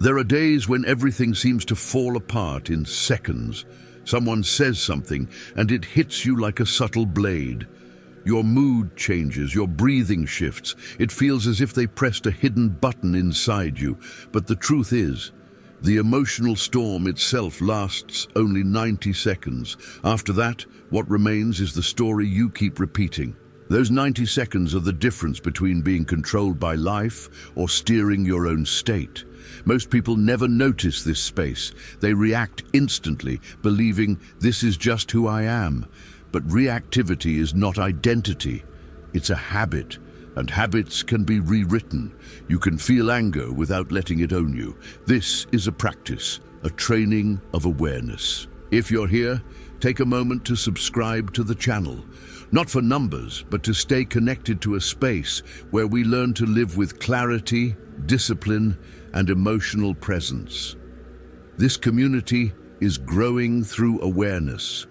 There are days when everything seems to fall apart in seconds. Someone says something and it hits you like a subtle blade. Your mood changes, your breathing shifts. It feels as if they pressed a hidden button inside you. But the truth is, the emotional storm itself lasts only 90 seconds. After that, what remains is the story you keep repeating. Those 90 seconds are the difference between being controlled by life or steering your own state. Most people never notice this space. They react instantly, believing this is just who I am. But reactivity is not identity. It's a habit, and habits can be rewritten. You can feel anger without letting it own you. This is a practice, a training of awareness. If you're here, take a moment to subscribe to the channel. Not for numbers, but to stay connected to a space where we learn to live with clarity, discipline, and emotional presence. This community is growing through awareness.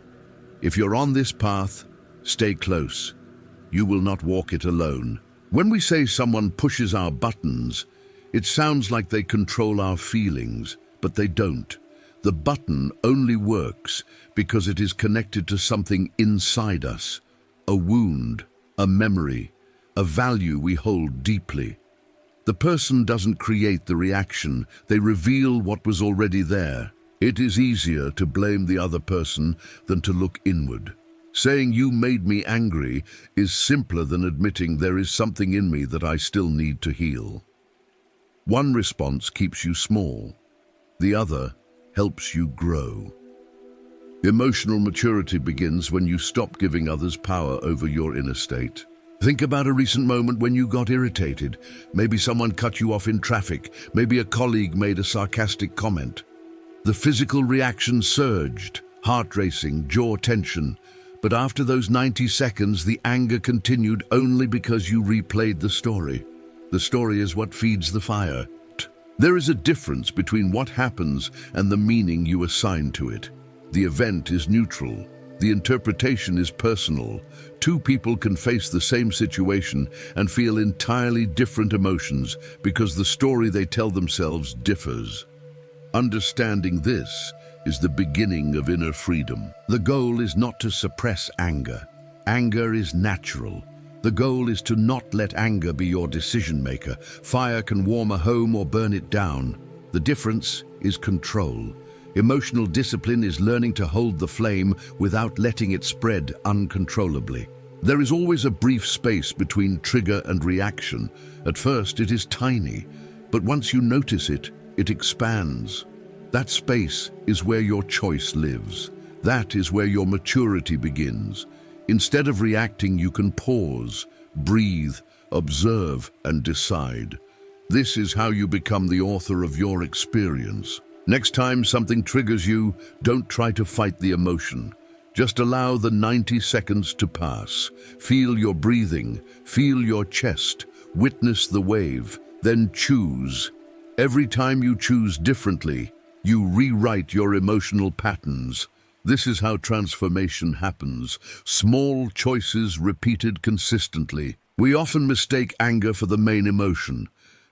If you're on this path, stay close. You will not walk it alone. When we say someone pushes our buttons, it sounds like they control our feelings, but they don't. The button only works because it is connected to something inside us, a wound, a memory, a value we hold deeply. The person doesn't create the reaction, they reveal what was already there. It is easier to blame the other person than to look inward. Saying you made me angry is simpler than admitting there is something in me that I still need to heal. One response keeps you small, the other helps you grow. Emotional maturity begins when you stop giving others power over your inner state. Think about a recent moment when you got irritated. Maybe someone cut you off in traffic. Maybe a colleague made a sarcastic comment. The physical reaction surged, heart racing, jaw tension. But after those 90 seconds, the anger continued only because you replayed the story. The story is what feeds the fire. There is a difference between what happens and the meaning you assign to it. The event is neutral. The interpretation is personal. Two people can face the same situation and feel entirely different emotions because the story they tell themselves differs. Understanding this is the beginning of inner freedom. The goal is not to suppress anger. Anger is natural. The goal is to not let anger be your decision maker. Fire can warm a home or burn it down. The difference is control. Emotional discipline is learning to hold the flame without letting it spread uncontrollably. There is always a brief space between trigger and reaction. At first, it is tiny, but once you notice it, it expands. That space is where your choice lives. That is where your maturity begins. Instead of reacting, you can pause, breathe, observe, and decide. This is how you become the author of your experience. Next time something triggers you, don't try to fight the emotion. Just allow the 90 seconds to pass. Feel your breathing, feel your chest, witness the wave, then choose. Every time you choose differently, you rewrite your emotional patterns. This is how transformation happens. Small choices repeated consistently. We often mistake anger for the main emotion.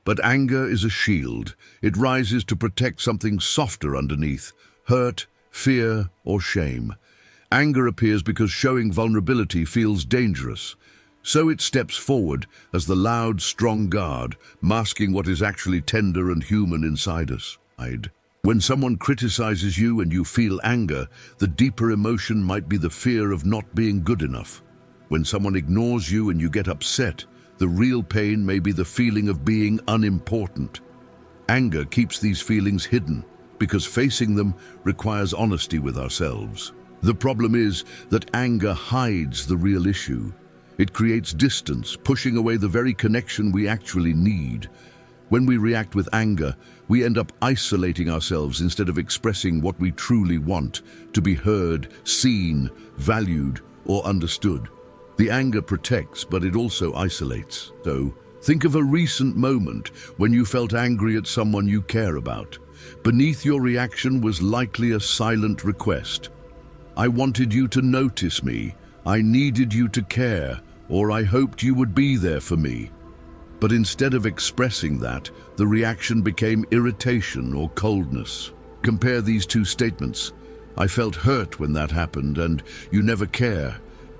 But anger is a shield. It rises to protect something softer underneath, hurt, fear, or shame. Anger appears because showing vulnerability feels dangerous. So it steps forward as the loud, strong guard, masking what is actually tender and human inside us. When someone criticizes you and you feel anger, the deeper emotion might be the fear of not being good enough. When someone ignores you and you get upset, the real pain may be the feeling of being unimportant. Anger keeps these feelings hidden because facing them requires honesty with ourselves. The problem is that anger hides the real issue. It creates distance, pushing away the very connection we actually need. When we react with anger, we end up isolating ourselves instead of expressing what we truly want, to be heard, seen, valued, or understood. The anger protects, but it also isolates. So, think of a recent moment when you felt angry at someone you care about. Beneath your reaction was likely a silent request. I wanted you to notice me. I needed you to care, or I hoped you would be there for me. But instead of expressing that, the reaction became irritation or coldness. Compare these two statements. I felt hurt when that happened, and you never care.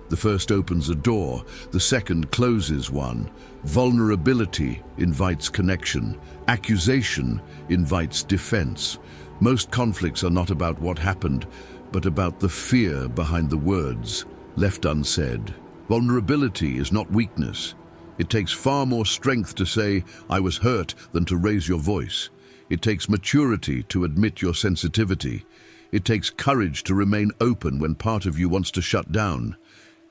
The first opens a door, the second closes one. Vulnerability invites connection. Accusation invites defense. Most conflicts are not about what happened, but about the fear behind the words left unsaid. Vulnerability is not weakness. It takes far more strength to say, I was hurt, than to raise your voice. It takes maturity to admit your sensitivity. It takes courage to remain open when part of you wants to shut down.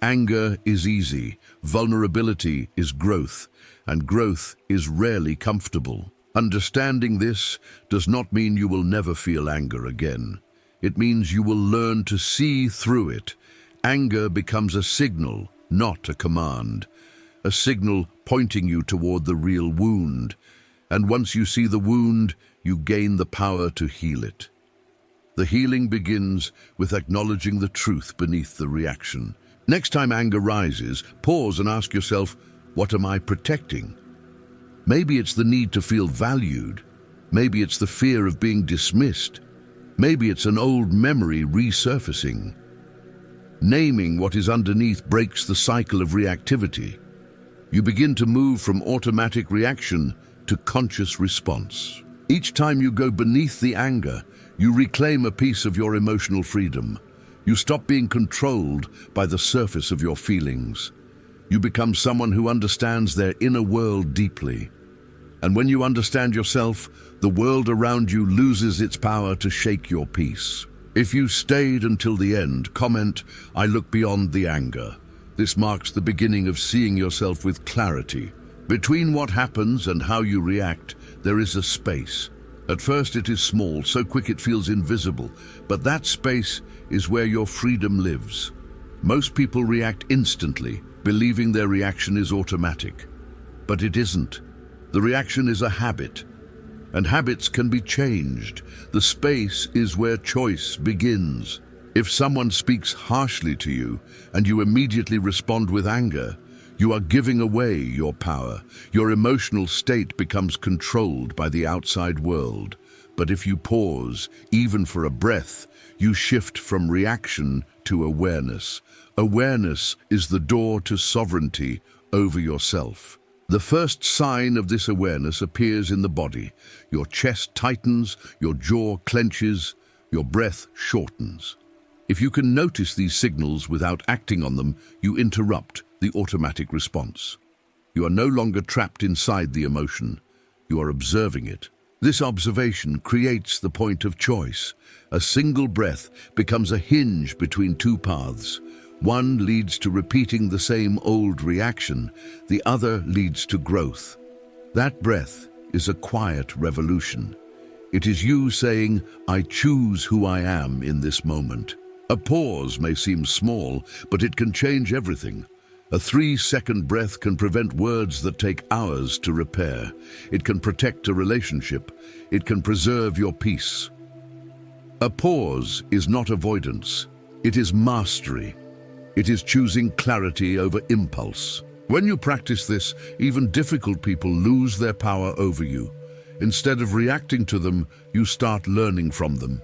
Anger is easy, vulnerability is growth, and growth is rarely comfortable. Understanding this does not mean you will never feel anger again. It means you will learn to see through it. Anger becomes a signal, not a command. A signal pointing you toward the real wound. And once you see the wound, you gain the power to heal it. The healing begins with acknowledging the truth beneath the reaction. Next time anger rises, pause and ask yourself, what am I protecting? Maybe it's the need to feel valued. Maybe it's the fear of being dismissed. Maybe it's an old memory resurfacing. Naming what is underneath breaks the cycle of reactivity. You begin to move from automatic reaction to conscious response. Each time you go beneath the anger, you reclaim a piece of your emotional freedom. You stop being controlled by the surface of your feelings. You become someone who understands their inner world deeply. And when you understand yourself, the world around you loses its power to shake your peace. If you stayed until the end, comment, I look beyond the anger. This marks the beginning of seeing yourself with clarity. Between what happens and how you react, there is a space. At first it is small, so quick it feels invisible, but that space is where your freedom lives. Most people react instantly, believing their reaction is automatic. But it isn't. The reaction is a habit, and habits can be changed. The space is where choice begins. If someone speaks harshly to you and you immediately respond with anger, you are giving away your power. Your emotional state becomes controlled by the outside world. But if you pause, even for a breath, you shift from reaction to awareness. Awareness is the door to sovereignty over yourself. The first sign of this awareness appears in the body. Your chest tightens, your jaw clenches, your breath shortens. If you can notice these signals without acting on them, you interrupt the automatic response. You are no longer trapped inside the emotion. You are observing it. This observation creates the point of choice. A single breath becomes a hinge between two paths. One leads to repeating the same old reaction. The other leads to growth. That breath is a quiet revolution. It is you saying, I choose who I am in this moment. A pause may seem small, but it can change everything. A 3-second breath can prevent words that take hours to repair. It can protect a relationship. It can preserve your peace. A pause is not avoidance. It is mastery. It is choosing clarity over impulse. When you practice this, even difficult people lose their power over you. Instead of reacting to them, you start learning from them.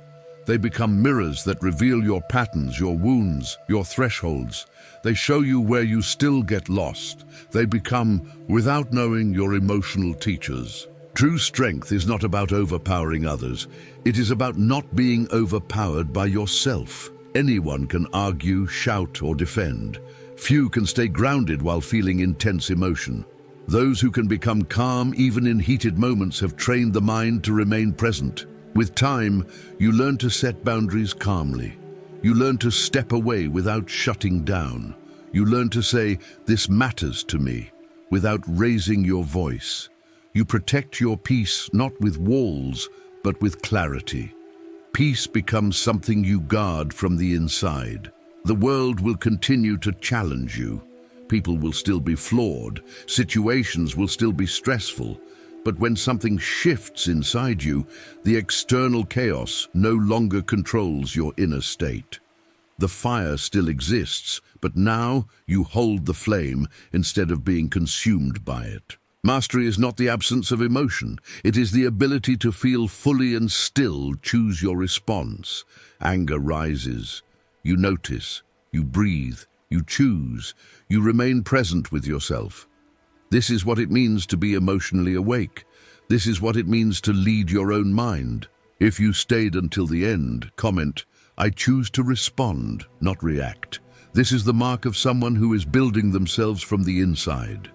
They become mirrors that reveal your patterns, your wounds, your thresholds. They show you where you still get lost. They become, without knowing, your emotional teachers. True strength is not about overpowering others. It is about not being overpowered by yourself. Anyone can argue, shout, or defend. Few can stay grounded while feeling intense emotion. Those who can become calm even in heated moments have trained the mind to remain present. With time, you learn to set boundaries calmly. You learn to step away without shutting down. You learn to say, this matters to me, without raising your voice. You protect your peace not with walls, but with clarity. Peace becomes something you guard from the inside. The world will continue to challenge you. People will still be flawed. Situations will still be stressful. But when something shifts inside you, the external chaos no longer controls your inner state. The fire still exists, but now you hold the flame instead of being consumed by it. Mastery is not the absence of emotion. It is the ability to feel fully and still choose your response. Anger rises. You notice. You breathe. You choose. You remain present with yourself. This is what it means to be emotionally awake. This is what it means to lead your own mind. If you stayed until the end, comment, "I choose to respond, not react." This is the mark of someone who is building themselves from the inside.